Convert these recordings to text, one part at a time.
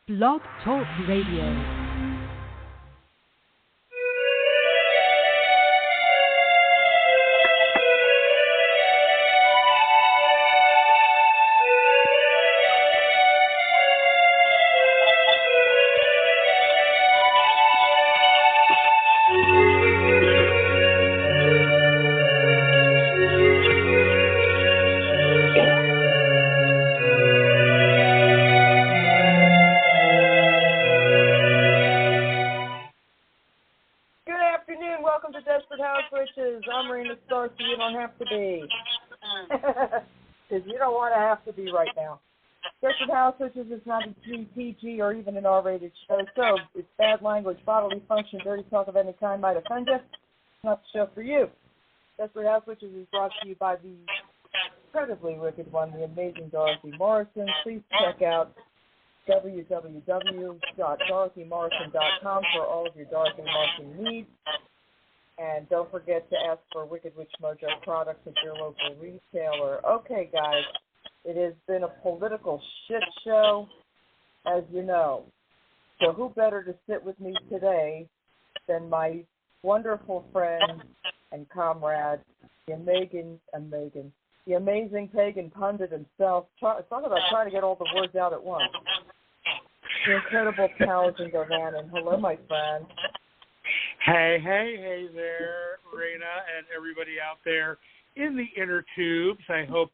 Blog Talk Radio. I'm RAINA, so you don't have to be. Because you don't want to have to be right now. Desperate House Witches is not a PG or even an R-rated show, so it's bad language, bodily function, dirty talk of any kind might offend you. It's not the show for you. Desperate House Witches is brought to you by the incredibly wicked one, the amazing Dorothy Morrison. Please check out www.dorothymorrison.com for all of your Dorothy Morrison needs. And don't forget to ask for Wicked Witch Mojo products at your local retailer. Okay, guys, it has been a political shit show, as you know. So who better to sit with me today than my wonderful friend and comrade, the amazing Pagan Pundit himself. Talk about trying to get all the words out at once. The incredible Taliesin Govannon. Hello, my friend. Hey there, RAINA and everybody out there in the inner tubes. I hope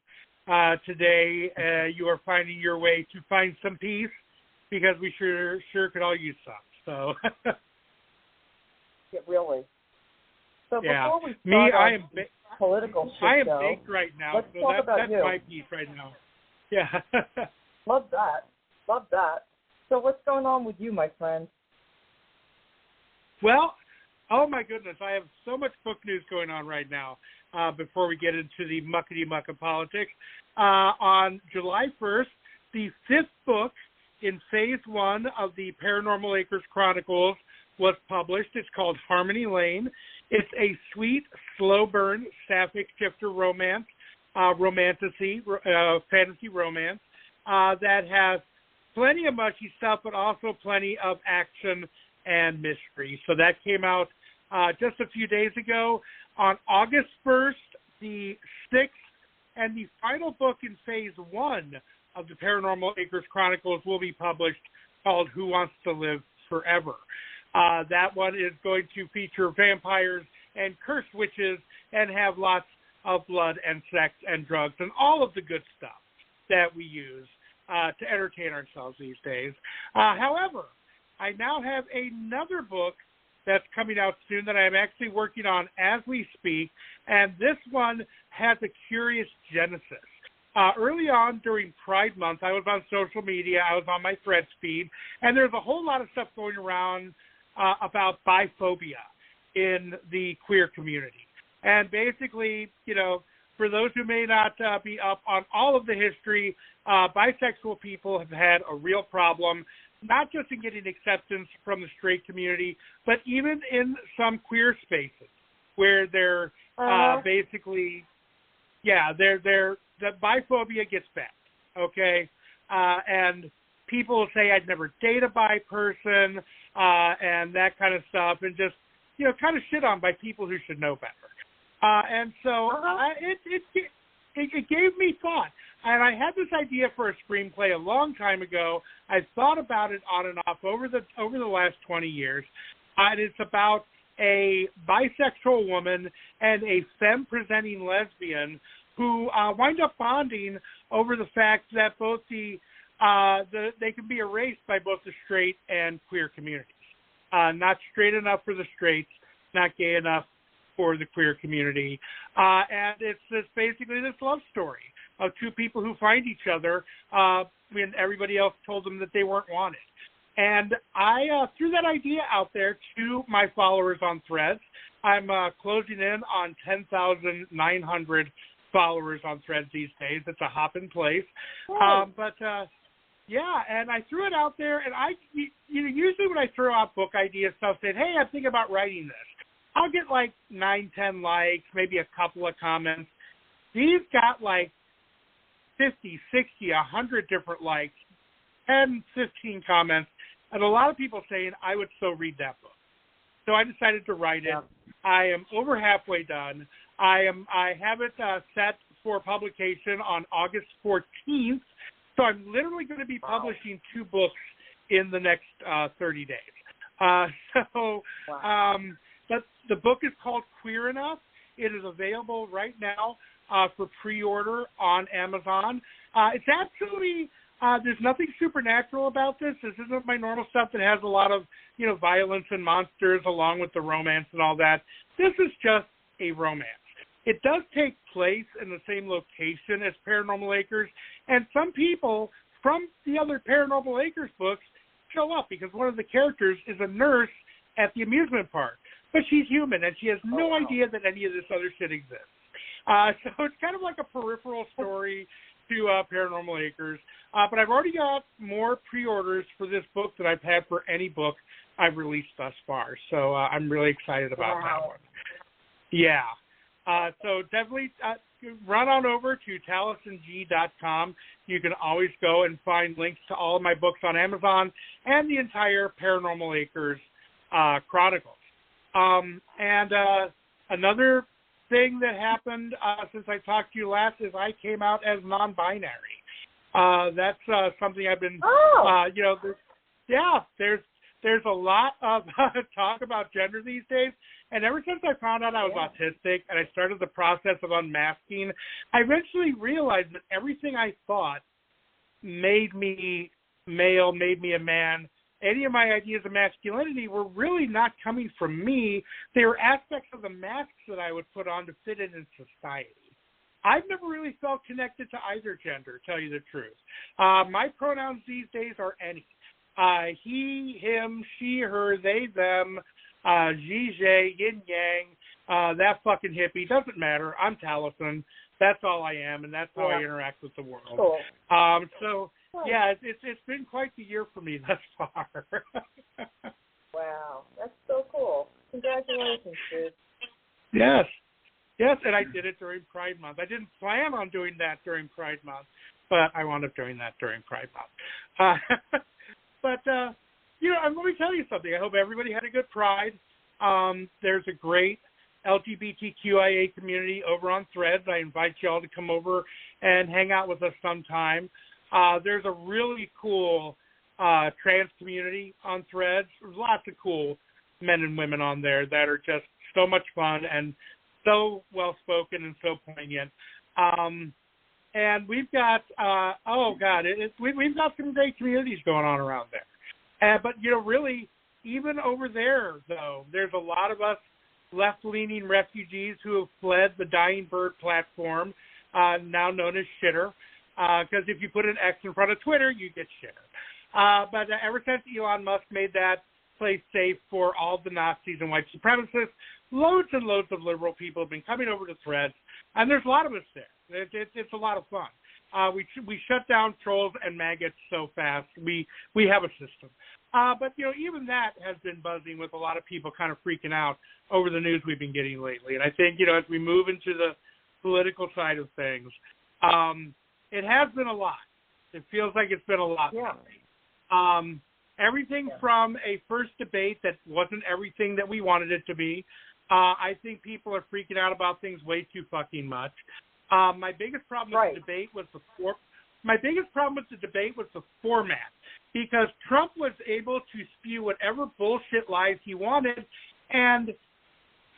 today you are finding your way to find some peace, because we sure could all use some. So, yeah, really. So yeah, before we start I am political shit I am show, baked right now. Let's so talk about that's you. my peace right now. Yeah. Love that. So what's going on with you, my friend? Well, oh my goodness, I have so much book news going on right now. Before we get into the muckety-muck of politics, on July 1st, the 5th book in Phase 1 of the Paranormal Acres Chronicles was published. It's called Harmony Lane. It's a sweet, slow-burn, sapphic shifter romance, fantasy romance that has plenty of mushy stuff, but also plenty of action and mystery. So that came out just a few days ago. On August 1st, the 6th and the final book in Phase 1 of the Paranormal Acres Chronicles will be published, called Who Wants to Live Forever. That one is going to feature vampires and cursed witches and have lots of blood and sex and drugs and all of the good stuff that we use to entertain ourselves these days. However, I now have another book that's coming out soon that I'm actually working on as we speak, and this one has a curious genesis. Early on during Pride Month, I was on social media, I was on my Threads feed, and there's a whole lot of stuff going around about biphobia in the queer community. And basically, you know, for those who may not be up on all of the history, bisexual people have had a real problem, not just in getting acceptance from the straight community, but even in some queer spaces where they're basically, the biphobia gets bad, okay? And people say, I'd never date a bi person, and that kind of stuff, and just, you know, kind of shit on by people who should know better. And so it gave me thought. And I had this idea for a screenplay a long time ago. I thought about it on and off over the last 20 years. And it's about a bisexual woman and a femme-presenting lesbian who wind up bonding over the fact that both they can be erased by both the straight and queer communities. Not straight enough for the straights, not gay enough for the queer community. And it's basically this love story of two people who find each other when everybody else told them that they weren't wanted. And I threw that idea out there to my followers on Threads. I'm closing in on 10,900 followers on Threads these days. It's a hopping place. And I threw it out there, and usually when I throw out book ideas, stuff saying, hey, I'm thinking about writing this, I'll get like 9-10 likes, maybe a couple of comments. These got like 50, 60, 100 different likes 10, 15 comments, and a lot of people saying I would so read that book. So I decided to write it. I am over halfway done. I have it set for publication on August 14th. So I'm literally going to be publishing 2 books in the next 30 days. But the book is called Queer Enough. It is available right now for pre-order on Amazon. It's actually, there's nothing supernatural about this. This isn't my normal stuff that has a lot of, violence and monsters along with the romance and all that. This is just a romance. It does take place in the same location as Paranormal Acres, and some people from the other Paranormal Acres books show up because one of the characters is a nurse at the amusement park. But she's human, and she has no idea that any of this other shit exists. So it's kind of like a peripheral story to Paranormal Acres. But I've already got more pre-orders for this book than I've had for any book I've released thus far. So I'm really excited about that one. Yeah. So definitely run on over to TaliesinG.com. You can always go and find links to all of my books on Amazon and the entire Paranormal Acres Chronicles. And another thing that happened since I talked to you last is I came out as non-binary. That's something I've been, there's a lot of talk about gender these days. And ever since I found out I was autistic and I started the process of unmasking, I eventually realized that everything I thought made me male, made me a man, any of my ideas of masculinity were really not coming from me. They were aspects of the masks that I would put on to fit in society. I've never really felt connected to either gender, to tell you the truth. My pronouns these days are any. He, him, she, her, they, them, Zhe, yin, yang, that fucking hippie, doesn't matter. I'm Taliesin. That's all I am, and that's how I interact with the world. Cool. Yeah, it's been quite the year for me thus far. Wow, that's so cool. Congratulations, dude. Yes, and I did it during Pride Month. I didn't plan on doing that during Pride Month, but I wound up doing that during Pride Month. But let me tell you something. I hope everybody had a good Pride. There's a great LGBTQIA community over on Threads. I invite you all to come over and hang out with us sometime. There's a really cool trans community on Threads. There's lots of cool men and women on there that are just so much fun and so well-spoken and so poignant. And we've got, we've got some great communities going on around there. But, really, even over there, though, there's a lot of us left-leaning refugees who have fled the Dying Bird platform, now known as Shitter. Because if you put an X in front of Twitter, you get Shitter. But ever since Elon Musk made that place safe for all the Nazis and white supremacists, loads and loads of liberal people have been coming over to Threads, and there's a lot of us there. It's a lot of fun. We shut down trolls and maggots so fast. We have a system. But, even that has been buzzing with a lot of people kind of freaking out over the news we've been getting lately. And I think, as we move into the political side of things, it has been a lot. It feels like it's been a lot. Yeah. Everything from a first debate that wasn't everything that we wanted it to be. I think people are freaking out about things way too fucking much. My biggest problem with the debate was the format, because Trump was able to spew whatever bullshit lies he wanted, and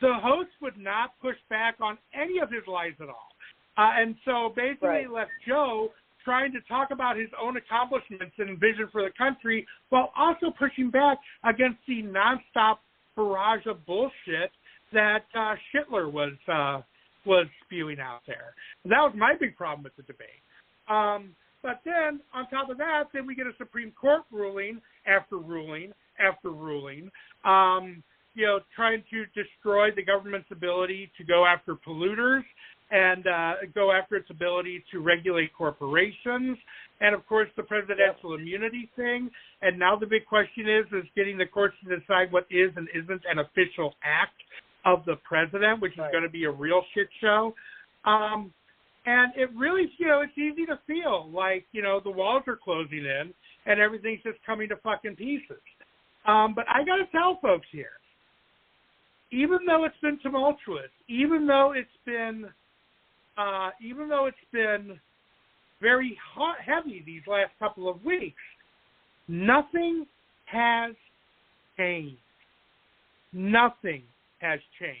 the host would not push back on any of his lies at all. And so basically left Joe trying to talk about his own accomplishments and vision for the country while also pushing back against the nonstop barrage of bullshit that Schittler was spewing out there. That was my big problem with the debate. But then, on top of that, then we get a Supreme Court ruling after ruling after ruling, trying to destroy the government's ability to go after polluters and go after its ability to regulate corporations, and, of course, the presidential immunity thing. And now the big question is getting the courts to decide what is and isn't an official act of the president, which is going to be a real shit show. And it really, it's easy to feel like, the walls are closing in and everything's just coming to fucking pieces. But I got to tell folks here, even though it's been tumultuous, even though it's been very heavy these last couple of weeks, nothing has changed. Nothing has changed.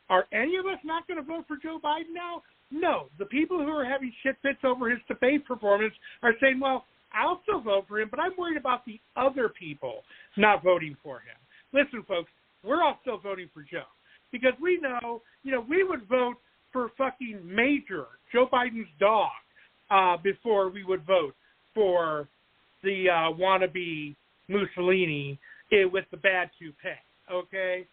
Are any of us not going to vote for Joe Biden now? No. The people who are having shit fits over his debate performance are saying, well, I'll still vote for him, but I'm worried about the other people not voting for him. Listen, folks, we're all still voting for Joe because we know, we would vote for fucking Major, Joe Biden's dog, before we would vote for the wannabe Mussolini with the bad toupee, okay?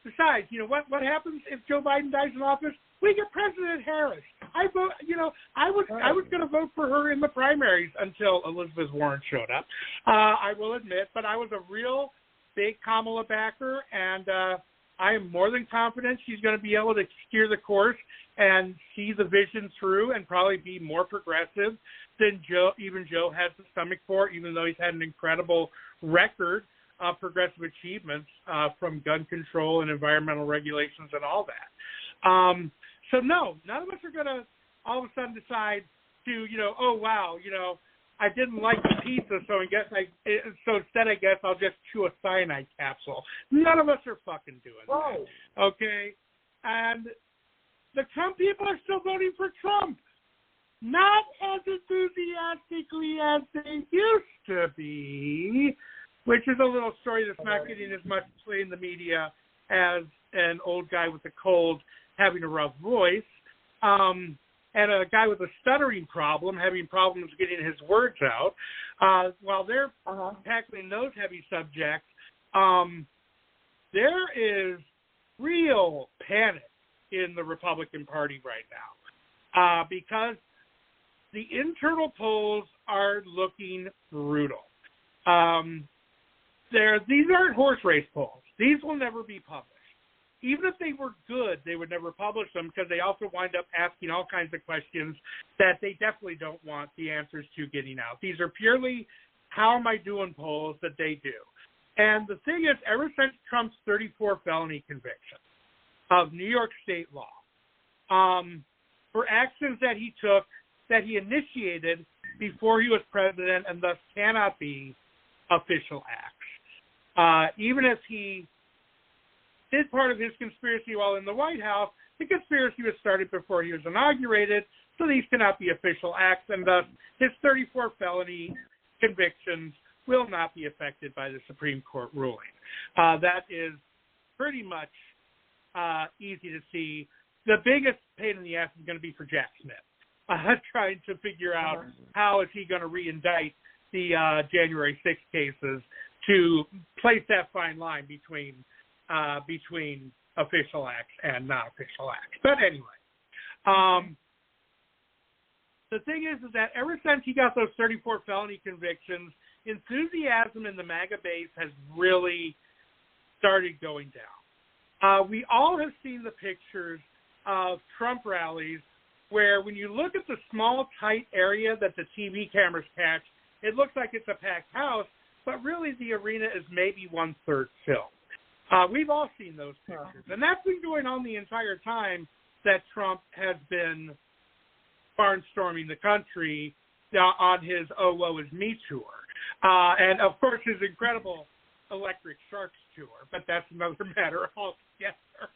Besides, what happens if Joe Biden dies in office? We get President Harris. I was going to vote for her in the primaries until Elizabeth Warren showed up. I will admit, but I was a real big Kamala backer, and I am more than confident she's going to be able to steer the course and see the vision through and probably be more progressive than Joe has the stomach for, even though he's had an incredible record of progressive achievements from gun control and environmental regulations and all that. So no, none of us are going to all of a sudden decide to, oh wow, I didn't like the pizza, so instead I guess I'll just chew a cyanide capsule. None of us are fucking doing that. Okay? And the Trump people are still voting for Trump. Not as enthusiastically as they used to be, which is a little story that's not getting as much play in the media as an old guy with a cold having a rough voice, and a guy with a stuttering problem having problems getting his words out. While they're tackling those heavy subjects, there is real panic in the Republican Party right now because the internal polls are looking brutal. These aren't horse race polls. These will never be published. Even if they were good, they would never publish them because they also wind up asking all kinds of questions that they definitely don't want the answers to getting out. These are purely how am I doing polls that they do. And the thing is, ever since Trump's 34 felony conviction of New York state law for actions that he took, that he initiated before he was president and thus cannot be official acts. Even if he did part of his conspiracy while in the White House, the conspiracy was started before he was inaugurated, so these cannot be official acts, and thus his 34 felony convictions will not be affected by the Supreme Court ruling. That is pretty much easy to see. The biggest pain in the ass is going to be for Jack Smith, trying to figure out how is he going to re-indict the January 6th cases to place that fine line between official acts and non-official acts. But anyway, the thing is that ever since he got those 34 felony convictions, enthusiasm in the MAGA base has really started going down. We all have seen the pictures of Trump rallies where when you look at the small, tight area that the TV cameras catch, it looks like it's a packed house, but really the arena is maybe 1/3 filled. We've all seen those pictures. And that's been going on the entire time that Trump has been barnstorming the country on his Oh, Woe Is Me tour. And, of course, his incredible Electric Sharks tour, but that's another matter altogether.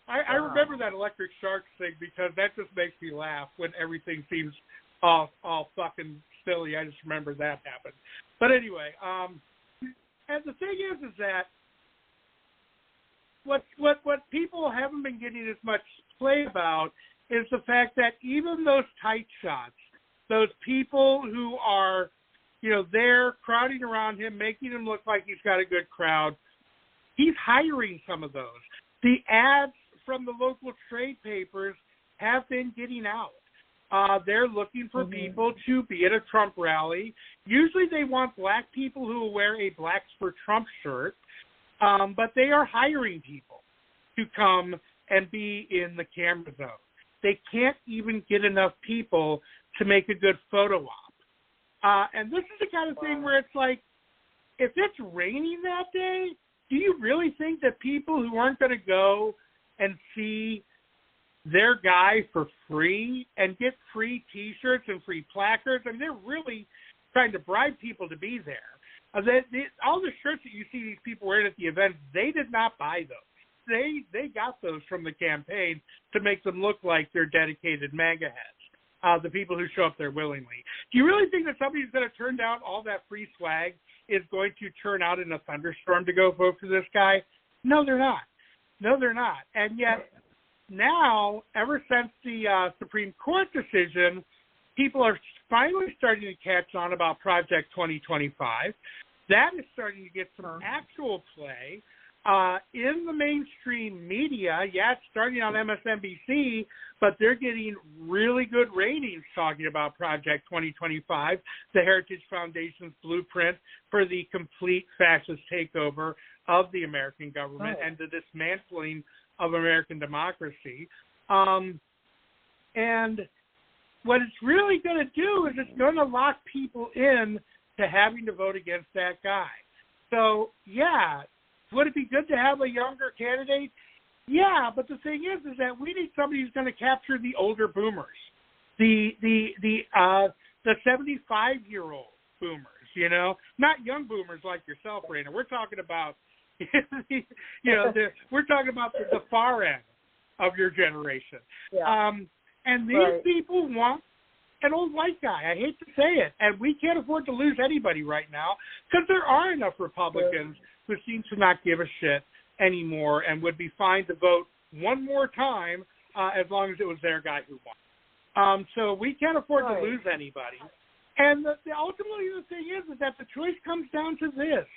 I remember that Electric Sharks thing because that just makes me laugh when everything seems all fucking silly. I just remember that happened. But anyway, and the thing is that what people haven't been getting as much play about is the fact that even those tight shots, those people who are, there crowding around him, making him look like he's got a good crowd, he's hiring some of those. The ads from the local trade papers have been getting out. They're looking for people to be at a Trump rally. Usually they want black people who will wear a Blacks for Trump shirt, but they are hiring people to come and be in the camera zone. They can't even get enough people to make a good photo op. And this is the kind of thing where it's like, if it's raining that day, do you really think that people who aren't going to go and see their guy for free and get free T-shirts and free placards? I mean, they're really trying to bribe people to be there. All the shirts that you see these people wearing at the event, they did not buy those. They got those from the campaign to make them look like they're dedicated MAGA heads, the people who show up there willingly. Do you really think that somebody who's going to turn down all that free swag is going to turn out in a thunderstorm to go vote for this guy? No, they're not. No, they're not. And yet now, ever since the Supreme Court decision, people are finally starting to catch on about Project 2025. That is starting to get some actual play in the mainstream media. Yeah, it's starting on MSNBC, but they're getting really good ratings talking about Project 2025, the Heritage Foundation's blueprint for the complete fascist takeover of the American government and the dismantling of American democracy. And what it's really going to do is it's going to lock people in to having to vote against that guy. So, yeah, would it be good to have a younger candidate? Yeah, but the thing is that we need somebody who's going to capture the older boomers, the 75-year-old boomers, you know, not young boomers like yourself, Raina. We're talking about, we're talking about the far end of your generation. Yeah. And these people want an old white guy. I hate to say it. And we can't afford to lose anybody right now because there are enough Republicans who seem to not give a shit anymore and would be fine to vote one more time as long as it was their guy who won. So we can't afford to lose anybody. And ultimately the thing is that the choice comes down to this.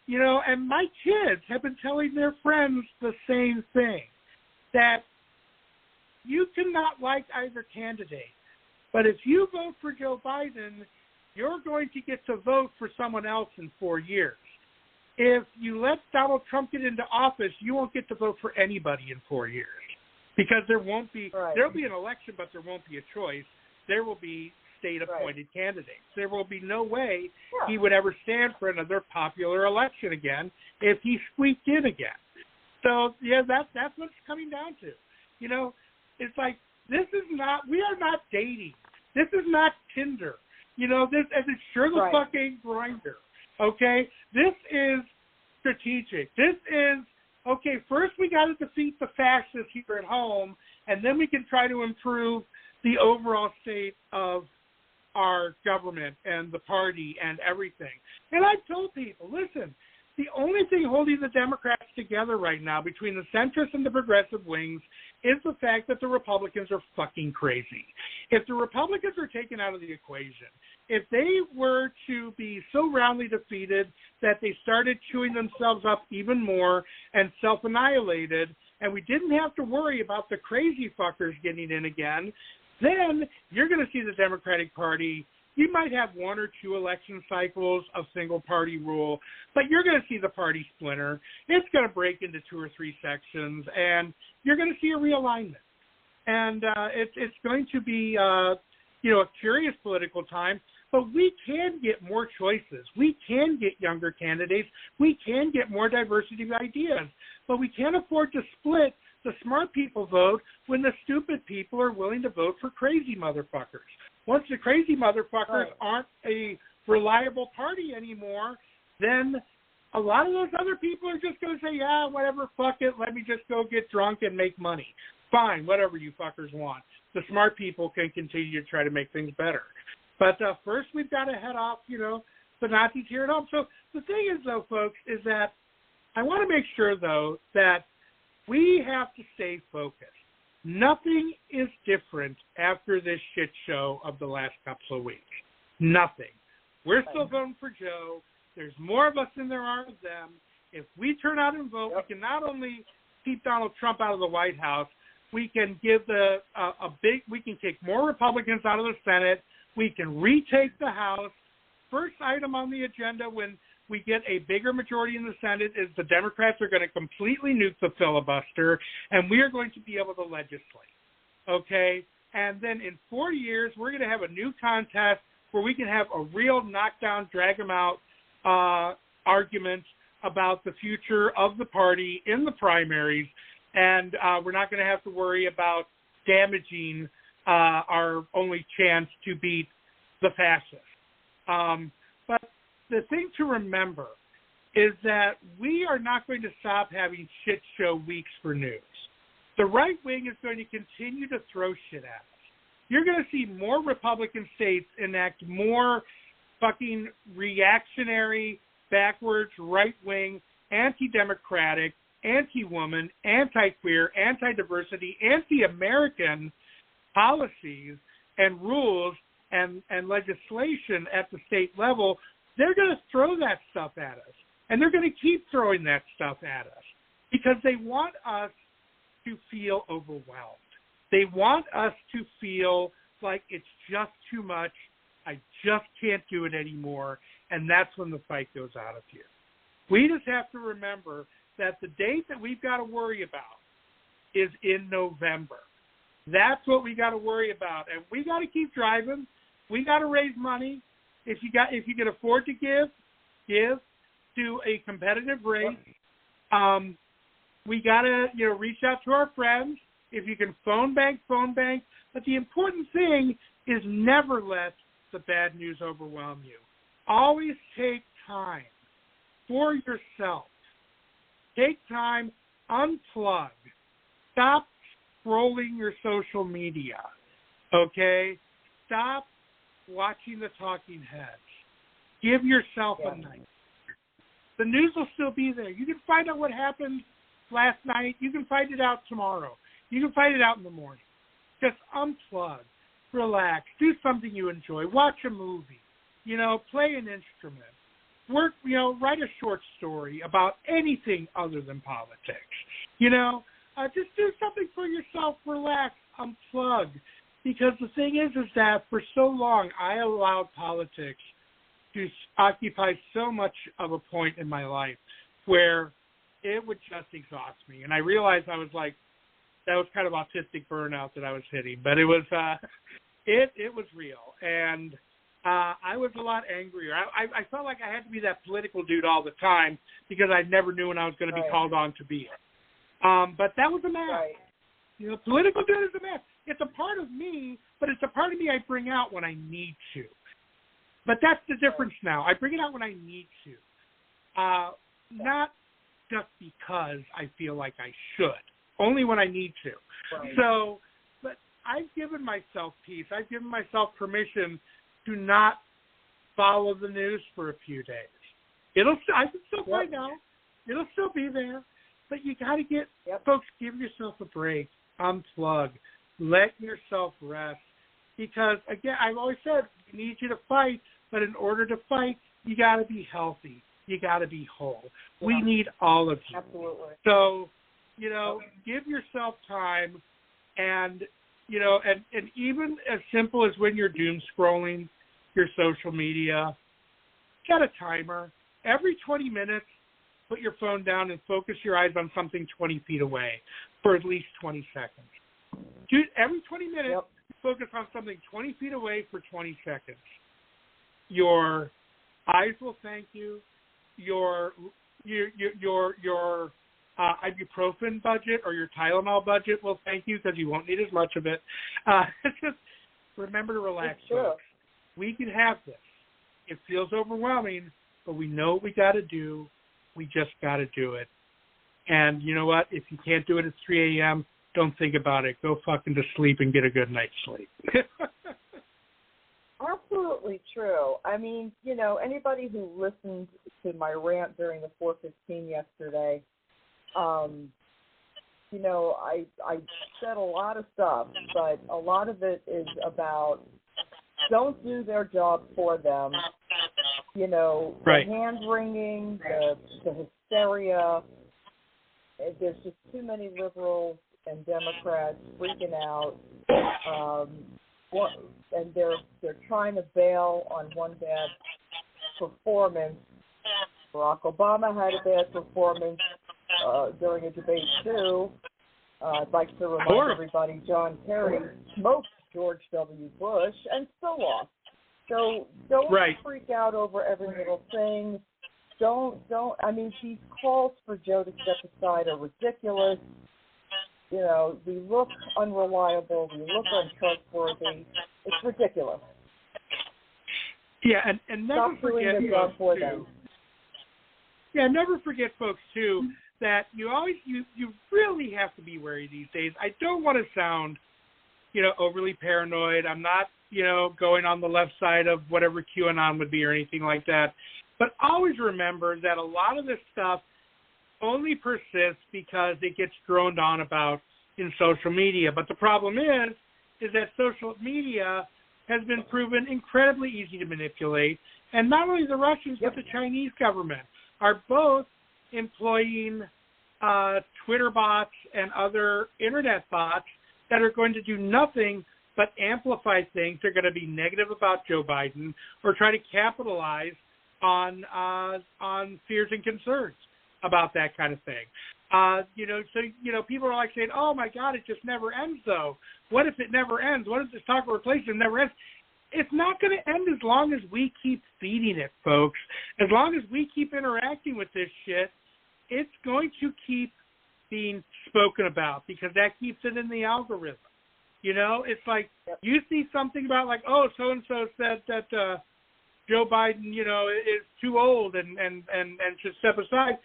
You know, and my kids have been telling their friends the same thing, that you cannot like either candidate, but if you vote for Joe Biden, you're going to get to vote for someone else in 4 years. If you let Donald Trump get into office, you won't get to vote for anybody in 4 years because there won't be, there'll be an election, but there won't be a choice. There will be state-appointed candidates. There will be no way he would ever stand for another popular election again if he squeaked in again. So, yeah, that's what it's coming down to. You know, it's like, this is not, we are not dating. This is not Tinder. You know, this, as it sure the fuck ain't Grindr. Okay? This is strategic. This is, okay, first we got to defeat the fascists here at home, and then we can try to improve the overall state of our government and the party and everything. And I've told people, listen, the only thing holding the Democrats together right now between the centrist and the progressive wings is the fact that the Republicans are fucking crazy. If the Republicans are taken out of the equation, if they were to be so roundly defeated that they started chewing themselves up even more and self-annihilated, and we didn't have to worry about the crazy fuckers getting in again, then you're going to see the Democratic Party. You might have one or two election cycles of single-party rule, but you're going to see the party splinter. It's going to break into 2 or 3 sections, and you're going to see a realignment. And it's going to be, a curious political time, but we can get more choices. We can get younger candidates. We can get more diversity of ideas, but we can't afford to split the smart people vote when the stupid people are willing to vote for crazy motherfuckers. Once the crazy motherfuckers aren't a reliable party anymore, then a lot of those other people are just going to say, yeah, whatever, fuck it, let me just go get drunk and make money. Fine, whatever you fuckers want. The smart people can continue to try to make things better. But first we've got to head off, the Nazis here at home. So the thing is, though, folks, is that I want to make sure, though, that we have to stay focused. Nothing is different after this shit show of the last couple of weeks. Nothing. We're still voting for Joe. There's more of us than there are of them. If we turn out and vote, we can not only keep Donald Trump out of the White House, we can give we can take more Republicans out of the Senate. We can retake the House. First item on the agenda when we get a bigger majority in the Senate is the Democrats are going to completely nuke the filibuster, and we are going to be able to legislate, okay? And then in 4 years, we're going to have a new contest where we can have a real knockdown, drag them out argument about the future of the party in the primaries, and we're not going to have to worry about damaging our only chance to beat the fascists. But the thing to remember is that we are not going to stop having shit show weeks for news. The right wing is going to continue to throw shit at us. You're going to see more Republican states enact more fucking reactionary, backwards, right-wing, anti-democratic, anti-woman, anti-queer, anti-diversity, anti-American policies and rules and legislation at the state level. They're going to throw that stuff at us. And they're going to keep throwing that stuff at us because they want us to feel overwhelmed. They want us to feel like it's just too much. I just can't do it anymore. And that's when the fight goes out of you. We just have to remember that the date that we've got to worry about is in November. That's what we got to worry about. And we got to keep driving. We got to raise money. If you can afford to give to a competitive race. We got to, reach out to our friends. If you can phone bank. But the important thing is never let the bad news overwhelm you. Always take time for yourself. Take time, unplug. Stop scrolling your social media, okay? Stop watching the talking heads. Give yourself a night. The news will still be there. You can find out what happened last night. You can find it out tomorrow. You can find it out in the morning. Just unplug, relax, do something you enjoy, watch a movie, play an instrument, work, write a short story about anything other than politics. Just do something for yourself, relax, unplug. Because the thing is that for so long I allowed politics to occupy so much of a point in my life where it would just exhaust me. And I realized that was kind of autistic burnout that I was hitting. But it was it was real. And I was a lot angrier. I felt like I had to be that political dude all the time because I never knew when I was going to be called on to be it. But that was a mask. Right. Political dude is a mask. It's a part of me, but it's a part of me I bring out when I need to. But that's the difference now. I bring it out when I need to. Not just because I feel like I should. Only when I need to. Right. So, but I've given myself peace. I've given myself permission to not follow the news for a few days. I can still find out. It'll still be there. But you got to folks, give yourself a break. Unplug. Let yourself rest. Because, again, I've always said, we need you to fight, but in order to fight, you got to be healthy. You got to be whole. Yeah. We need all of you. Absolutely. So, give yourself time and, and even as simple as when you're doom scrolling your social media, set a timer. Every 20 minutes, put your phone down and focus your eyes on something 20 feet away for at least 20 seconds. Every 20 minutes, focus on something 20 feet away for 20 seconds. Your eyes will thank you. Your ibuprofen budget or your Tylenol budget will thank you because you won't need as much of it. Just remember to relax, folks. We can have this. It feels overwhelming, but we know what we got to do. We just got to do it. And you know what? If you can't do it at 3 a.m., don't think about it. Go fucking to sleep and get a good night's sleep. Absolutely true. I mean, anybody who listened to my rant during the 415 yesterday, I said a lot of stuff, but a lot of it is about don't do their job for them. The hand-wringing, the hysteria. There's just too many liberals and Democrats freaking out, and they're trying to bail on one bad performance. Barack Obama had a bad performance during a debate too. I'd like to remind everybody John Kerry smoked George W. Bush and still lost. So don't Right. freak out over every little thing. I mean, these calls for Joe to step aside are ridiculous. You know, we look unreliable. We look untrustworthy. It's ridiculous. Yeah, and never Stop doing forget their job folks, for too. them. Yeah, never forget, folks, too, that you really have to be wary these days. I don't want to sound, overly paranoid. I'm not, going on the left side of whatever QAnon would be or anything like that. But always remember that a lot of this stuff only persists because it gets droned on about in social media. But the problem is that social media has been proven incredibly easy to manipulate. And not only the Russians, but the Chinese government are both employing Twitter bots and other internet bots that are going to do nothing but amplify things. They're going to be negative about Joe Biden or try to capitalize on fears and concerns about that kind of thing. So people are like saying, oh, my God, it just never ends, though. What if it never ends? What if this talk of replacement never ends? It's not going to end as long as we keep feeding it, folks. As long as we keep interacting with this shit, it's going to keep being spoken about because that keeps it in the algorithm. It's like you see something about like, oh, so-and-so said that Joe Biden, is too old and should step aside.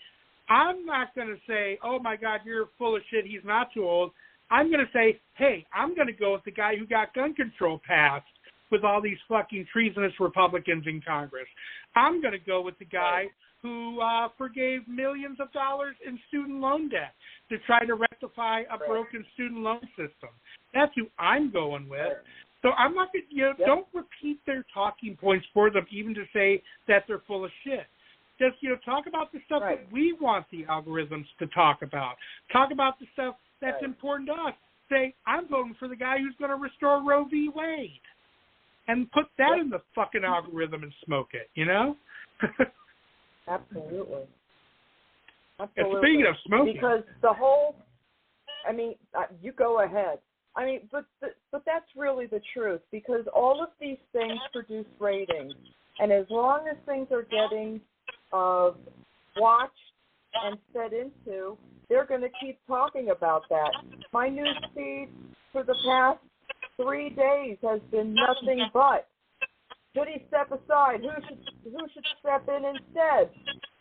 I'm not going to say, oh, my God, you're full of shit. He's not too old. I'm going to say, hey, I'm going to go with the guy who got gun control passed with all these fucking treasonous Republicans in Congress. I'm going to go with the guy who forgave millions of dollars in student loan debt to try to rectify a broken student loan system. That's who I'm going with. So I'm not going to, don't repeat their talking points for them, even to say that they're full of shit. Just, talk about the stuff that we want the algorithms to talk about. Talk about the stuff that's important to us. Say, I'm voting for the guy who's going to restore Roe v. Wade. And put that in the fucking algorithm and smoke it, Absolutely. And speaking of smoking. Because you go ahead. But that's really the truth, because all of these things produce ratings. And as long as things are getting watched and fed into, they're going to keep talking about that. My news feed for the past 3 days has been nothing but, should he step aside? Who should step in instead?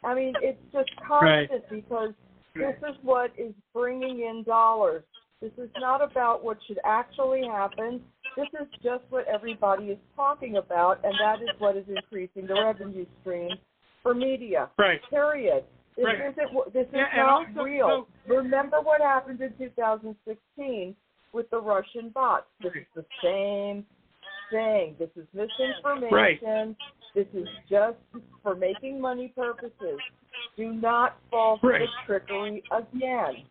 It's just constant because this is what is bringing in dollars. This is not about what should actually happen. This is just what everybody is talking about, and that is what is increasing the revenue stream for media. Right. Period. This is not real. Remember what happened in 2016 with the Russian bots. This is the same thing. This is misinformation. Right. This is just for making money purposes. Do not fall for the trickery again.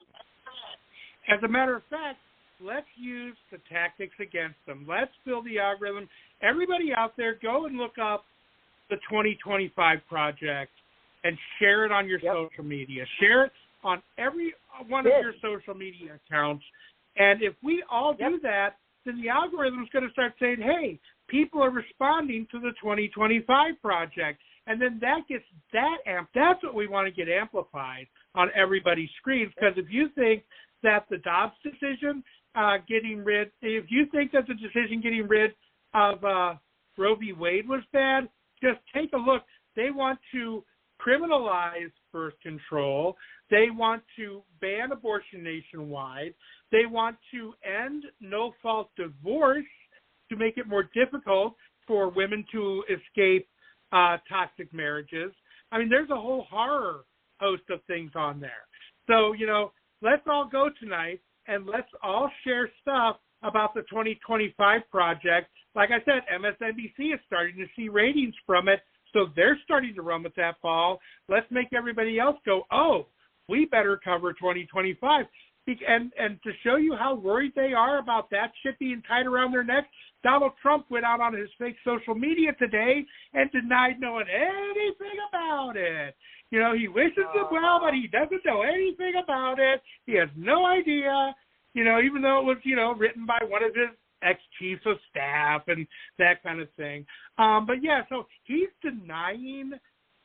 As a matter of fact, let's use the tactics against them. Let's build the algorithm. Everybody out there, go and look up the 2025 Project and share it on your social media. Share it on every one of your social media accounts. And if we all do that, then the algorithm is going to start saying, hey, people are responding to the 2025 Project. And then that gets that's what we want to get amplified on everybody's screens. Because if you think that the Dobbs decision if you think that the decision getting rid of Roe v. Wade was bad, just take a look. They want to criminalize birth control. They want to ban abortion nationwide. They want to end no-fault divorce to make it more difficult for women to escape toxic marriages. There's a whole horror host of things on there. So, let's all go tonight and let's all share stuff about the 2025 Project. Like I said, MSNBC is starting to see ratings from it, so they're starting to run with that ball. Let's make everybody else go, oh, we better cover 2025. And to show you how worried they are about that shit being tied around their neck, Donald Trump went out on his fake social media today and denied knowing anything about it. He wishes it well, but he doesn't know anything about it. He has no idea, even though it was, written by one of his ex-chiefs of staff and that kind of thing. But yeah, so he's denying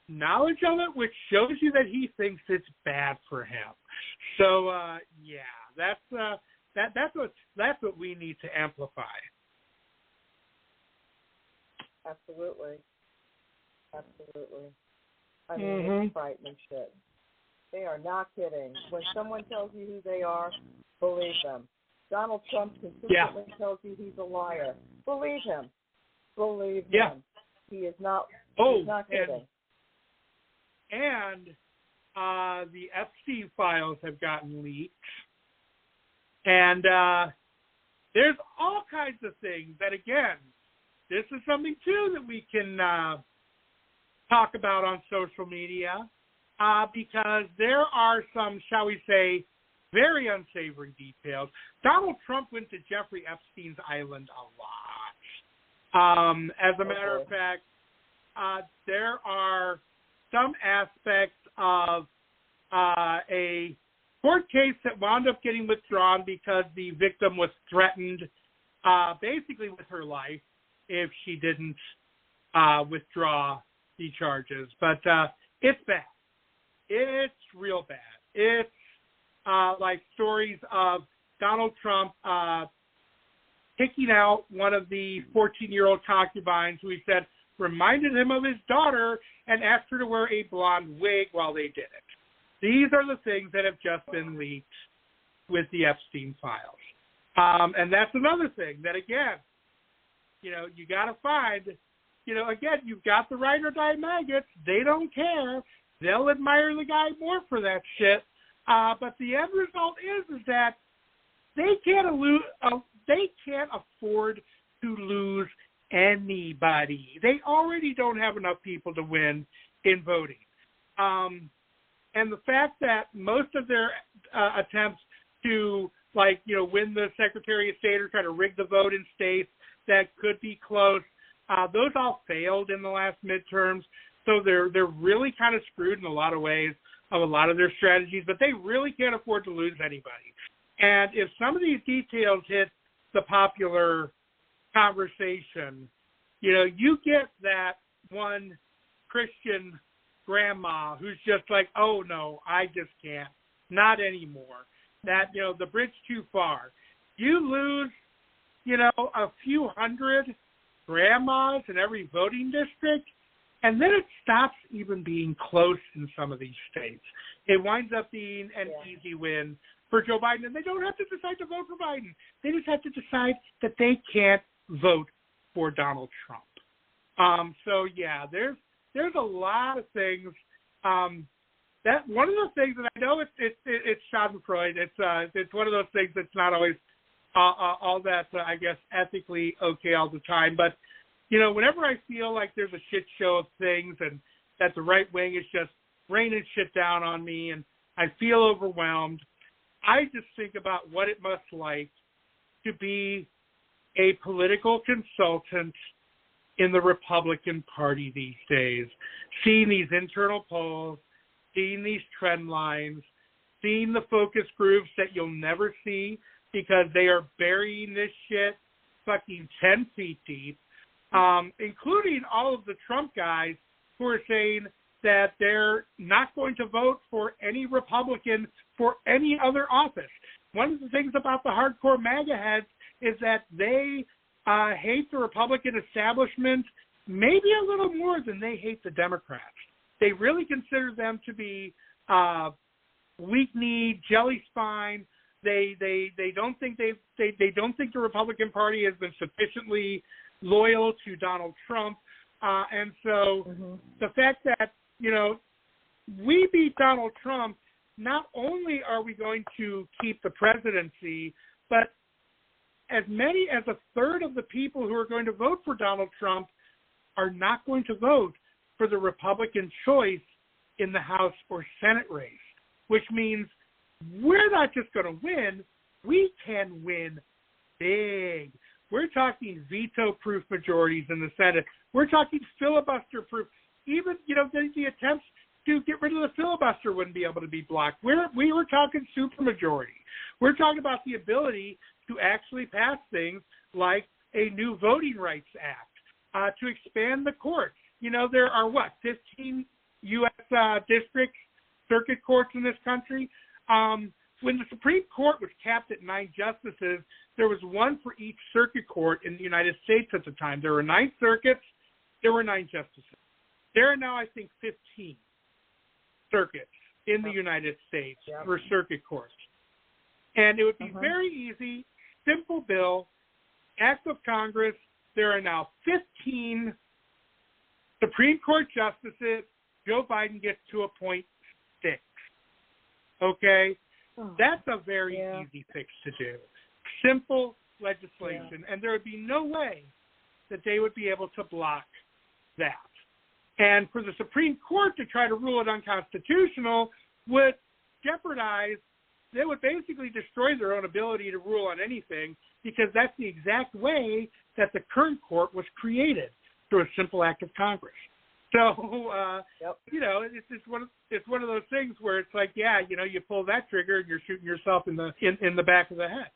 knowledge of it, which shows you that he thinks it's bad for him. So yeah, that's what we need to amplify. Absolutely. I mean, it's frightening shit. They are not kidding. When someone tells you who they are, believe them. Donald Trump consistently tells you he's a liar. Believe him. Believe him. He is not. He's not kidding. And the Epstein files have gotten leaked, and there's all kinds of things that, again, this is something too that we can talk about on social media, because there are some, shall we say, very unsavory details. Donald Trump went to Jeffrey Epstein's island a lot. As a matter of fact, there are some aspects of a court case that wound up getting withdrawn because the victim was threatened basically with her life if she didn't withdraw the charges. But it's bad. It's real bad. It's like stories of Donald Trump picking out one of the 14-year-old concubines who he said reminded him of his daughter and asked her to wear a blonde wig while they did it. These are the things that have just been leaked with the Epstein files. And that's another thing that, again, you got to find, again, you've got the ride or die maggots. They don't care. They'll admire the guy more for that shit. But the end result is that they can't afford to lose anybody. They already don't have enough people to win in voting. And the fact that most of their attempts to, win the Secretary of State or try to rig the vote in states that could be close, those all failed in the last midterms. So they're really kind of screwed in a lot of ways of a lot of their strategies, but they really can't afford to lose anybody. And if some of these details hit the popular conversation, you get that one Christian grandma who's just like, oh, no, I just can't. Not anymore. That, the bridge too far. You lose, a few hundred grandmas in every voting district, and then it stops even being close in some of these states. It winds up being an easy win for Joe Biden, and they don't have to decide to vote for Biden. They just have to decide that they can't vote for Donald Trump. So yeah, there's a lot of things. That one of the things that I know it's Schadenfreude. It's one of those things that's not always all that I guess ethically okay all the time. But whenever I feel like there's a shit show of things and that the right wing is just raining shit down on me and I feel overwhelmed, I just think about what it must like to be a political consultant in the Republican Party these days, seeing these internal polls, seeing these trend lines, seeing the focus groups that you'll never see because they are burying this shit fucking 10 feet deep, including all of the Trump guys who are saying that they're not going to vote for any Republican for any other office. One of the things about the hardcore MAGA heads is that they hate the Republican establishment maybe a little more than they hate the Democrats. They really consider them to be weak-kneed, jelly spine. They don't think they don't think the Republican Party has been sufficiently loyal to Donald Trump, and so the fact that we beat Donald Trump, not only are we going to keep the presidency, but as many as a third of the people who are going to vote for Donald Trump are not going to vote for the Republican choice in the House or Senate race, which means we're not just going to win, we can win big. We're talking veto-proof majorities in the Senate. We're talking filibuster-proof. Even, the attempts to get rid of the filibuster wouldn't be able to be blocked. We were talking supermajority. We're talking about the ability to actually pass things like a new Voting Rights Act to expand the court. There are, 15 U.S. district circuit courts in this country? When the Supreme Court was capped at 9 justices, there was one for each circuit court in the United States at the time. There were 9 circuits. There were 9 justices. There are now, I think, 15 circuits in the United States for circuit courts. And it would be very easy, simple bill, act of Congress. There are now 15 Supreme Court justices. Joe Biden gets to appoint 6. Okay? That's a very easy fix to do. Simple legislation. And there would be no way that they would be able to block that. And for the Supreme Court to try to rule it unconstitutional would jeopardize, they would basically destroy their own ability to rule on anything, because that's the exact way that the current court was created, through a simple act of Congress. So, it's one of those things where it's like, you pull that trigger and you're shooting yourself in the back of the head.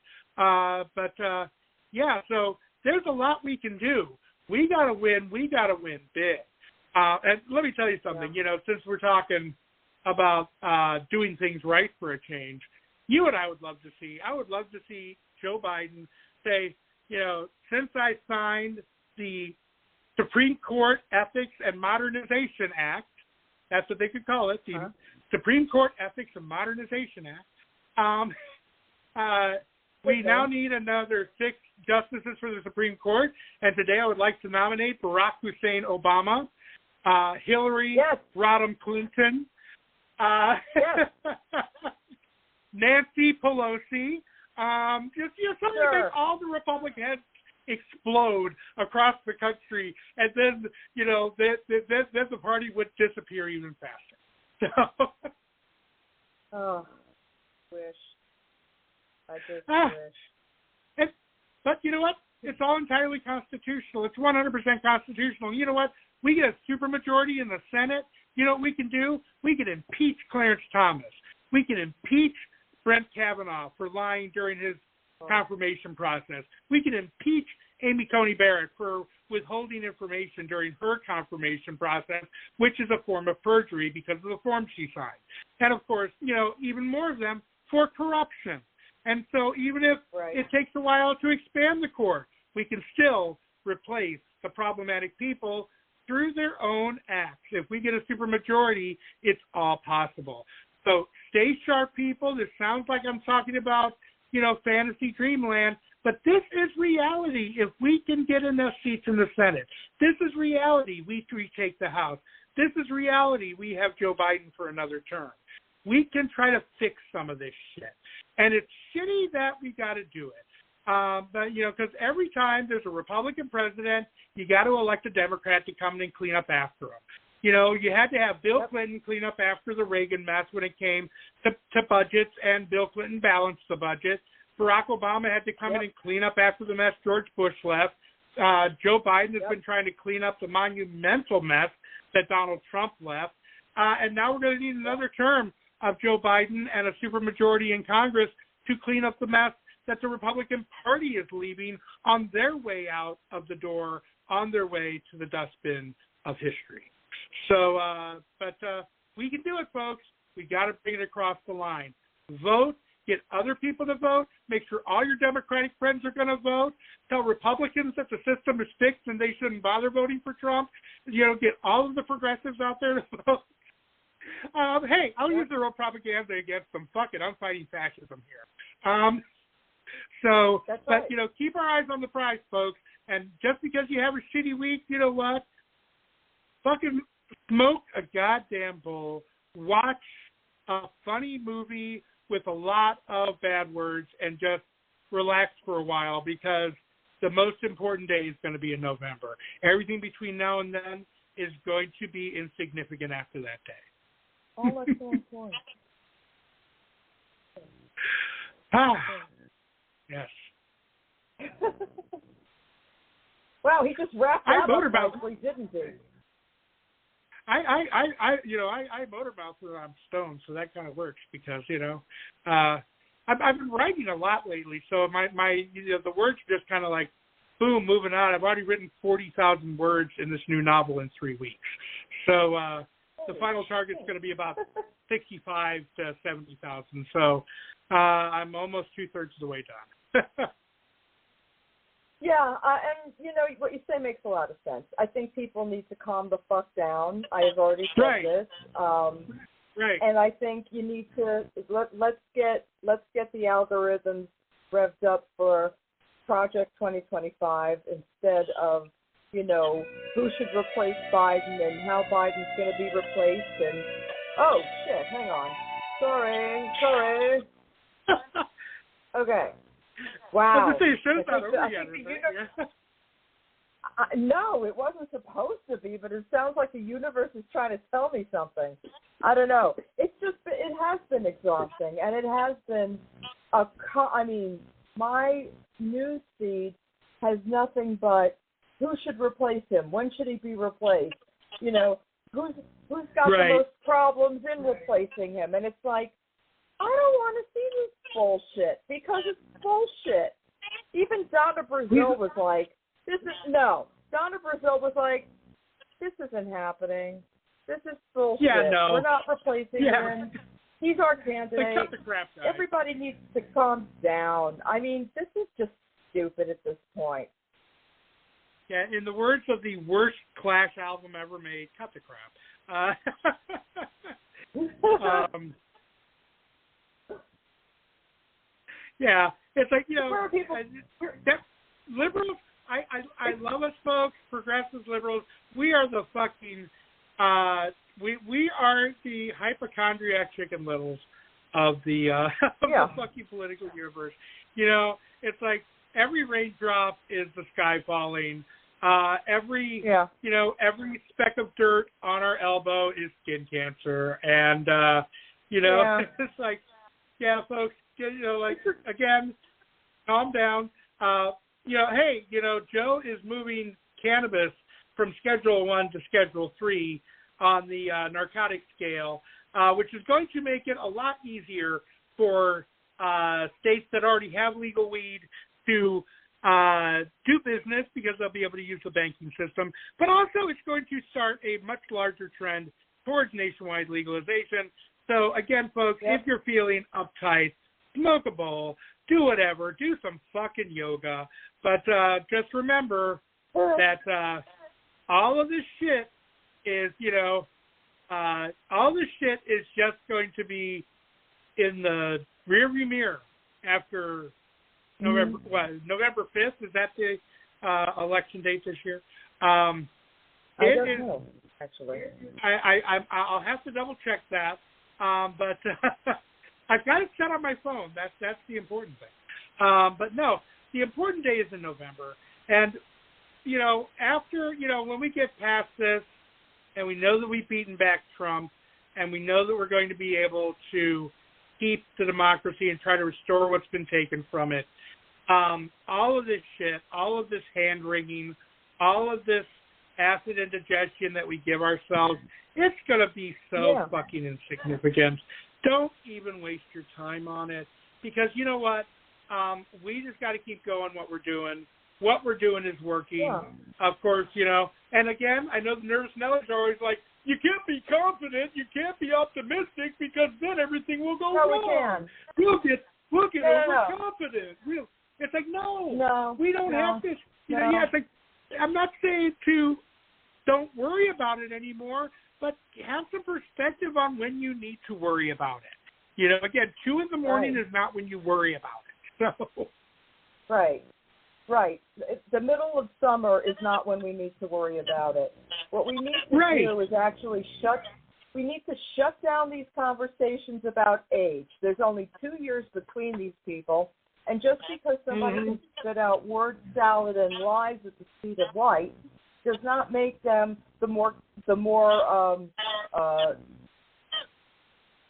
So there's a lot we can do. We got to win. We got to win big. And let me tell you something, since we're talking about doing things right for a change, you and I would love to see Joe Biden say, since I signed the Supreme Court Ethics and Modernization Act, that's what they could call it, the Supreme Court Ethics and Modernization Act, we now need another 6 justices for the Supreme Court, and today I would like to nominate Barack Hussein Obama, Hillary Rodham Clinton, Nancy Pelosi, something to make all the Republican heads explode across the country, and then then the party would disappear even faster. So, I just wish. But you know what? It's all entirely constitutional. It's 100% constitutional. You know what? We get a supermajority in the Senate. You know what we can do? We can impeach Clarence Thomas. We can impeach Brett Kavanaugh for lying during his confirmation process. We can impeach Amy Coney Barrett for withholding information during her confirmation process, which is a form of perjury because of the form she signed. And, of course, even more of them for corruption. And so even if it takes a while to expand the court, we can still replace the problematic people through their own acts. If we get a supermajority, it's all possible. So stay sharp, people. This sounds like I'm talking about, fantasy dreamland, but this is reality. If we can get enough seats in the Senate, this is reality. We retake the House. This is reality. We have Joe Biden for another term. We can try to fix some of this shit. And it's shitty that we got to do it. But, because every time there's a Republican president, you got to elect a Democrat to come in and clean up after him. You had to have Bill Clinton clean up after the Reagan mess when it came to budgets, and Bill Clinton balanced the budget. Barack Obama had to come in and clean up after the mess George Bush left. Joe Biden has been trying to clean up the monumental mess that Donald Trump left. And now we're going to need another term of Joe Biden and a supermajority in Congress to clean up the mess that the Republican Party is leaving on their way out of the door, on their way to the dustbin of history. So, but we can do it, folks. We got to bring it across the line. Vote. Get other people to vote. Make sure all your Democratic friends are going to vote. Tell Republicans that the system is fixed and they shouldn't bother voting for Trump. Get all of the progressives out there to vote. Hey, I'll use their own propaganda against them. Fuck it, I'm fighting fascism here. But keep our eyes on the prize, folks. And just because you have a shitty week, you know what? Fucking smoke a goddamn bowl. Watch a funny movie with a lot of bad words and just relax for a while, because the most important day is going to be in November. Everything between now and then is going to be insignificant after that day. All excellent points. Yes. Wow, he just wrapped up nicely, didn't he? I motormouth when I'm stoned, so that kind of works because I've been writing a lot lately, so my the words just kind of like boom, moving on. I've already written 40,000 words in this new novel in 3 weeks. So the final target's going to be about 65 to 70,000. So I'm almost 2/3 of the way done. Yeah, and what you say makes a lot of sense. I think people need to calm the fuck down. I have already said this. Right. And I think you need to let's get the algorithms revved up for Project 2025 instead of who should replace Biden and how Biden's going to be replaced. And oh shit, hang on, sorry. Okay. Wow. I was going to say, show's not over yet, is it? No, it wasn't supposed to be, but it sounds like the universe is trying to tell me something. I don't know. It has been exhausting, and it has been my news feed has nothing but who should replace him, when should he be replaced, who's got the most problems in replacing him, and it's like, I don't want to see this bullshit because it's bullshit. Even Donna Brazil was like, Donna Brazil was like, this isn't happening. This is bullshit. Yeah, no. We're not replacing him. He's our candidate. Cut the crap, guys. Everybody needs to calm down. I mean, this is just stupid at this point. Yeah, in the words of the worst Clash album ever made, cut the crap. Yeah, it's like, liberals, I love us folks, progressives, liberals. We are the fucking, we are the hypochondriac chicken littles of the the fucking political universe. It's like every raindrop is the sky falling. Every speck of dirt on our elbow is skin cancer, and it's like, yeah, folks. Again, calm down. Hey, Joe is moving cannabis from Schedule 1 to Schedule 3 on the narcotic scale, which is going to make it a lot easier for states that already have legal weed to do business because they'll be able to use the banking system. But also it's going to start a much larger trend towards nationwide legalization. So, again, folks, if you're feeling uptight, smoke a bowl, do whatever, do some fucking yoga, but just remember that all of this shit is, all this shit is just going to be in the rearview mirror after November 5th. Is that the election date this year? I don't know, actually. I'll have to double check that, but. I've got it set on my phone. That's the important thing. But no, the important day is in November. And, after, when we get past this and we know that we've beaten back Trump and we know that we're going to be able to keep the democracy and try to restore what's been taken from it, all of this shit, all of this hand-wringing, all of this acid indigestion that we give ourselves, it's going to be so fucking insignificant. Don't even waste your time on it because you know what? We just got to keep going what we're doing. What we're doing is working. Yeah. Of course, and again, I know the nervous Nellies are always like, you can't be confident, you can't be optimistic because then everything will go wrong. We'll get overconfident. It's like, no, we don't have this. It's like, I'm not saying don't worry about it anymore, but have some perspective on when you need to worry about it. Again, 2 a.m. is not when you worry about it. So. Right. The middle of summer is not when we need to worry about it. What we need to do is actually shut down these conversations about age. There's only 2 years between these people, and just because somebody can spit out word salad and lies at the speed of light does not make them the more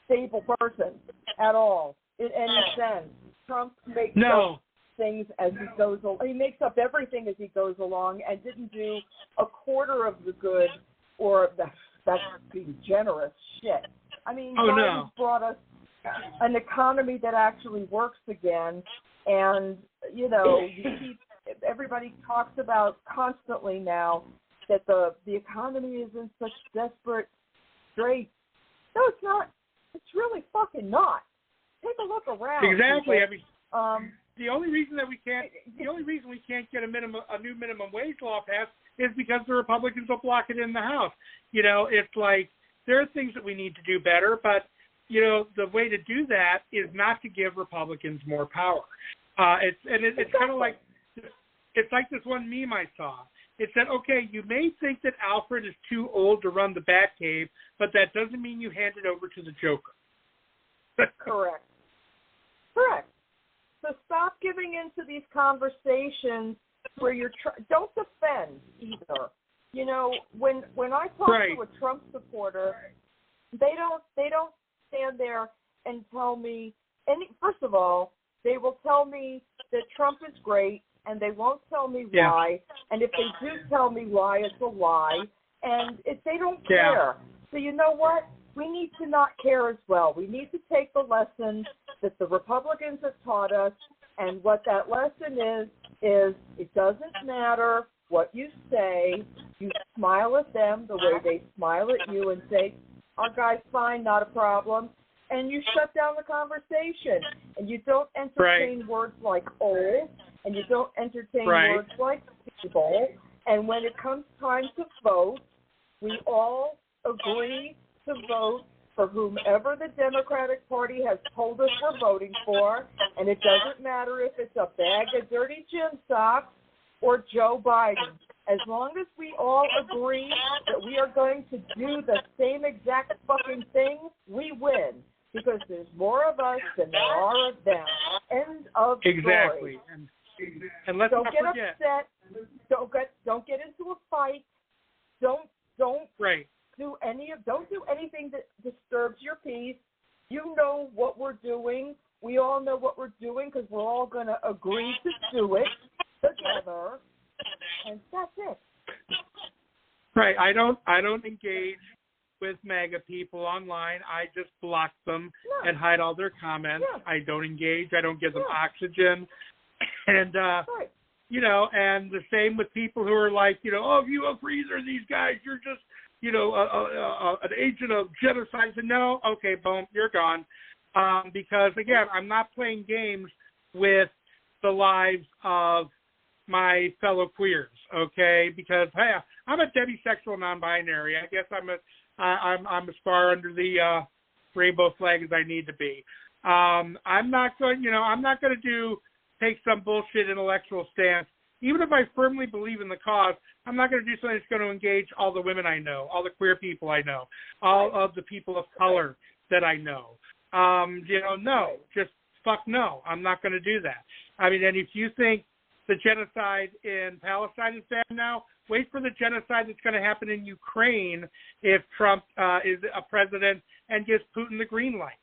stable person at all in any sense. Trump makes up things as he goes along. He makes up everything as he goes along and didn't do a quarter of the good, or that's being generous shit. I mean, Biden's brought us an economy that actually works again, and you keep everybody talks about constantly now that the economy is in such desperate straits. No, it's not. It's really fucking not. Take a look around. Exactly. People. I mean, the only reason we can't get a new minimum wage law passed is because the Republicans will block it in the House. You know, it's like there are things that we need to do better, but you know, the way to do that is not to give Republicans more power. It's kind of like, it's like this one meme I saw. It said, okay, you may think that Alfred is too old to run the Batcave, but that doesn't mean you hand it over to the Joker. Correct. So stop giving into these conversations where you're don't defend either. You know, when I talk to a Trump supporter, they don't stand there and tell me first of all, they will tell me that Trump is great, and they won't tell me why. And if they do tell me why, it's a lie. And if they don't care. So you know what? We need to not care as well. We need to take the lesson that the Republicans have taught us, and what that lesson is it doesn't matter what you say. You smile at them the way they smile at you and say, our guy's fine, not a problem. And you shut down the conversation. And you don't entertain words like old, and you don't entertain words like people. And when it comes time to vote, we all agree to vote for whomever the Democratic Party has told us we're voting for, and it doesn't matter if it's a bag of dirty gym socks or Joe Biden. As long as we all agree that we are going to do the same exact fucking thing, we win, because there's more of us than there are of them. End of story. Exactly. And let's don't not get forget. upset. Don't get into a fight. Don't Don't do anything that disturbs your peace. You know what we're doing. We all know what we're doing because we're all going to agree to do it together, and that's it. Right. I don't engage with MAGA people online. I just block them and hide all their comments. I don't engage. I don't give them oxygen. And you know, and the same with people who are like, you know, oh, if you vote for either of these guys, you're just, you know, an agent of genocide. And no, okay, boom, you're gone. Because, again, I'm not playing games with the lives of my fellow queers, okay? Because, hey, I'm a demisexual non-binary. I guess I'm as far under the rainbow flag as I need to be. I'm not going to take some bullshit intellectual stance. Even if I firmly believe in the cause, I'm not going to do something that's going to engage all the women I know, all the queer people I know, all of the people of color that I know. No, just fuck no. I'm not going to do that. I mean, and if you think the genocide in Palestine is bad now, wait for the genocide that's going to happen in Ukraine if Trump is a president and gives Putin the green light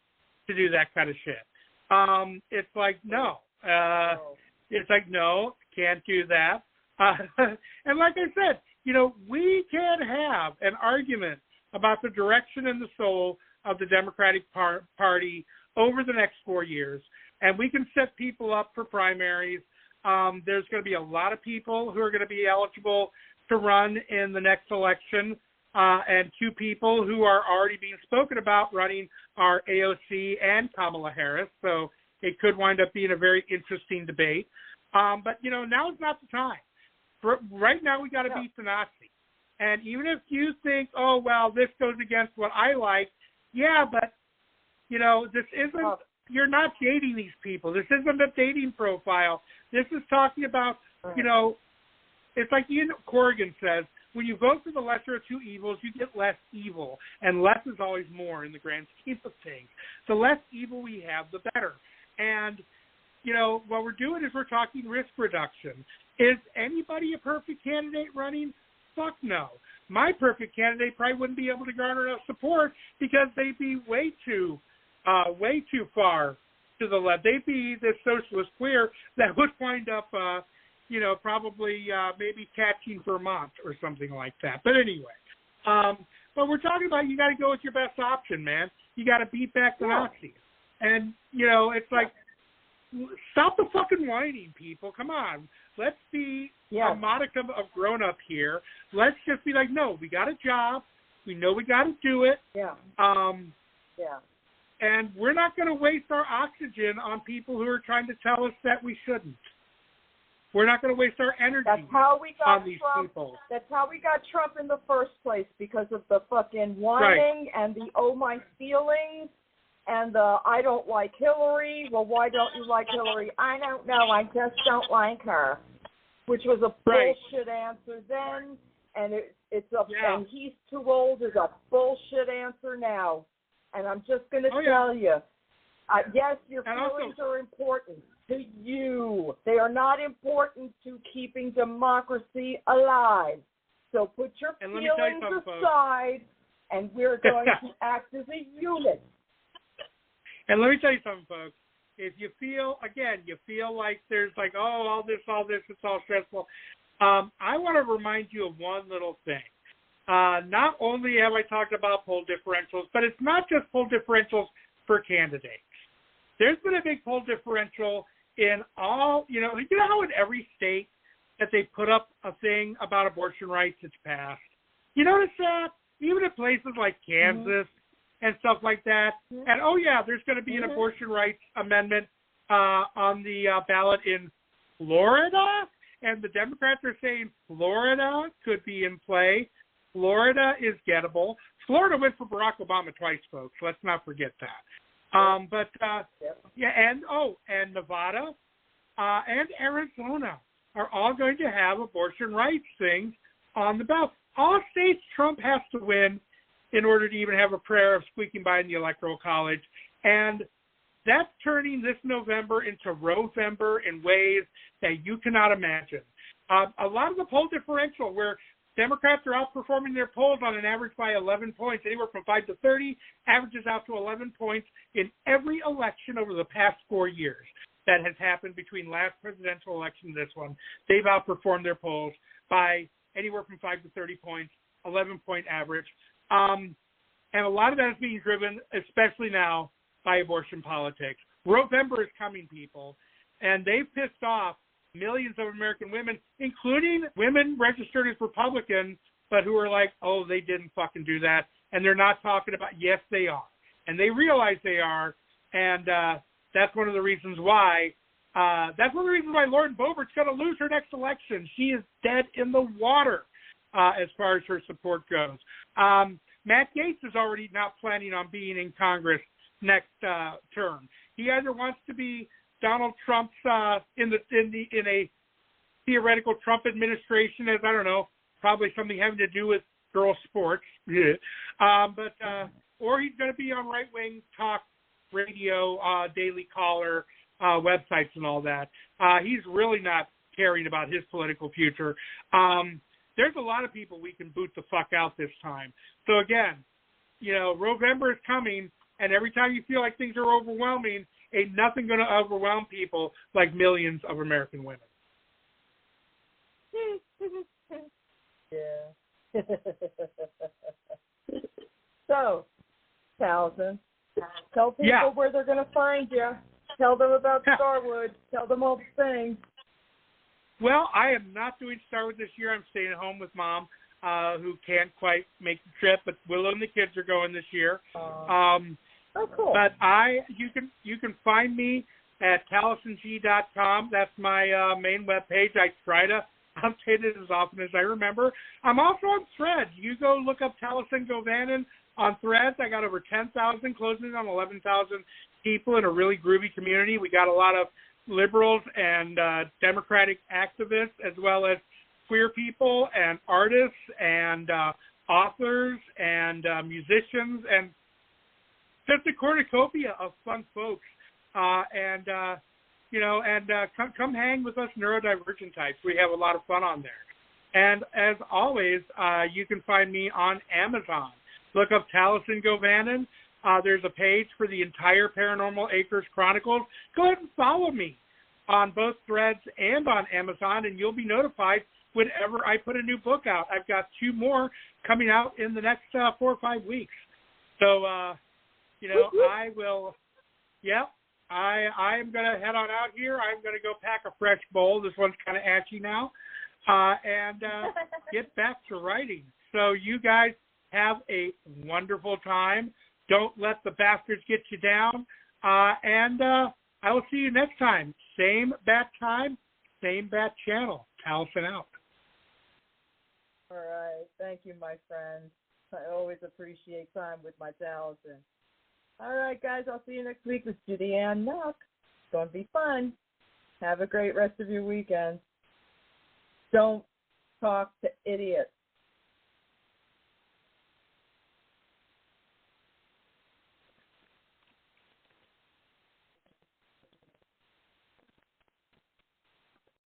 to do that kind of shit. It's like, no. It's like, no, can't do that. And like I said, you know, we can have an argument about the direction and the soul of the Democratic Party over the next 4 years, and we can set people up for primaries. There's going to be a lot of people who are going to be eligible to run in the next election, and two people who are already being spoken about running are AOC and Kamala Harris, so it could wind up being a very interesting debate. But, you know, now is not the time. Right now we got to beat the Nazis. And even if you think, oh, well, this goes against what I like, yeah, but, you know, this isn't, you're not dating these people. This isn't a dating profile. This is talking about, you know, it's like Ian Corrigan says, when you vote for the lesser of two evils, you get less evil. And less is always more in the grand scheme of things. The less evil we have, the better. And, you know, what we're doing is we're talking risk reduction. Is anybody a perfect candidate running? Fuck no. My perfect candidate probably wouldn't be able to garner enough support because they'd be way too far to the left. They'd be the socialist queer that would wind up, you know, probably maybe catching Vermont or something like that. But anyway, but we're talking about you got to go with your best option, man. You got to beat back the Nazis. And, you know, it's like stop the fucking whining, people. Come on. Let's be a modicum of grown-up here. Let's just be like, no, we got a job. We know we got to do it. Yeah. And we're not going to waste our oxygen on people who are trying to tell us that we shouldn't. We're not going to waste our energy on these people. That's how we got Trump in the first place, because of the fucking whining and the oh my feelings and the I don't like Hillary. Well, why don't you like Hillary? I don't know. I just don't like her, which was a bullshit answer then, and and he's too old is a bullshit answer now. And I'm just going to tell you, yes, your feelings are important to you. They are not important to keeping democracy alive. So put your feelings aside, and we're going to act as a unit. And let me tell you something, folks. If you feel like there's like, all this, it's all stressful, I want to remind you of one little thing. Not only have I talked about poll differentials, but it's not just poll differentials for candidates. There's been a big poll differential in all, you know how in every state that they put up a thing about abortion rights, it's passed. You notice that? Even in places like Kansas and stuff like that. And, there's going to be an abortion rights amendment on the ballot in Florida. And the Democrats are saying Florida could be in play. Florida is gettable. Florida went for Barack Obama twice, folks. Let's not forget that. And Nevada and Arizona are all going to have abortion rights things on the ballot. All states Trump has to win in order to even have a prayer of squeaking by in the Electoral College. And that's turning this November into Roe-vember in ways that you cannot imagine. A lot of the poll differential where Democrats are outperforming their polls on an average by 11 points, anywhere from 5 to 30, averages out to 11 points in every election over the past 4 years that has happened between last presidential election and this one. They've outperformed their polls by anywhere from 5 to 30 points, 11-point average. And a lot of that is being driven, especially now, by abortion politics. Roe-vember is coming, people, and they've pissed off millions of American women, including women registered as Republicans, but who are like, they didn't fucking do that. And they're not talking about, yes, they are. And they realize they are, and that's one of the reasons why Lauren Boebert's going to lose her next election. She is dead in the water as far as her support goes. Matt Gaetz is already not planning on being in Congress next term. He either wants to be Donald Trump's in a theoretical Trump administration as, I don't know, probably something having to do with girl sports, or he's going to be on right-wing talk radio, Daily Caller, websites and all that. He's really not caring about his political future. There's a lot of people we can boot the fuck out this time. So again, Roe-vember is coming, and every time you feel like things are overwhelming, ain't nothing going to overwhelm people like millions of American women. Yeah. So, Taliesin, tell people where they're going to find you. Tell them about Starwood. Tell them all the things. Well, I am not doing Starwood this year. I'm staying at home with Mom, who can't quite make the trip, but Willow and the kids are going this year. Cool. But you can find me at TaliesInG.com. That's my main webpage. I try to update it as often as I remember. I'm also on Threads. You go look up Taliesin Govannon on Threads. I got over 10,000, closing on 11,000 people in a really groovy community. We got a lot of liberals and Democratic activists, as well as queer people and artists and authors and musicians, and just a cornucopia of fun folks. Come hang with us neurodivergent types. We have a lot of fun on there. And as always, you can find me on Amazon. Look up Taliesin Govannon. There's a page for the entire Paranormal Acres Chronicles. Go ahead and follow me on both Threads and on Amazon, and you'll be notified whenever I put a new book out. I've got 2 more coming out in the next 4 or 5 weeks. So, I will, I'm going to head on out here. I'm going to go pack a fresh bowl. This one's kind of ashy now. And get back to writing. So you guys have a wonderful time. Don't let the bastards get you down. And I will see you next time. Same bat time, same bat channel. Taliesin out. All right. Thank you, my friend. I always appreciate time with my Taliesin. All right, guys. I'll see you next week with Judy Ann Knock. It's going to be fun. Have a great rest of your weekend. Don't talk to idiots.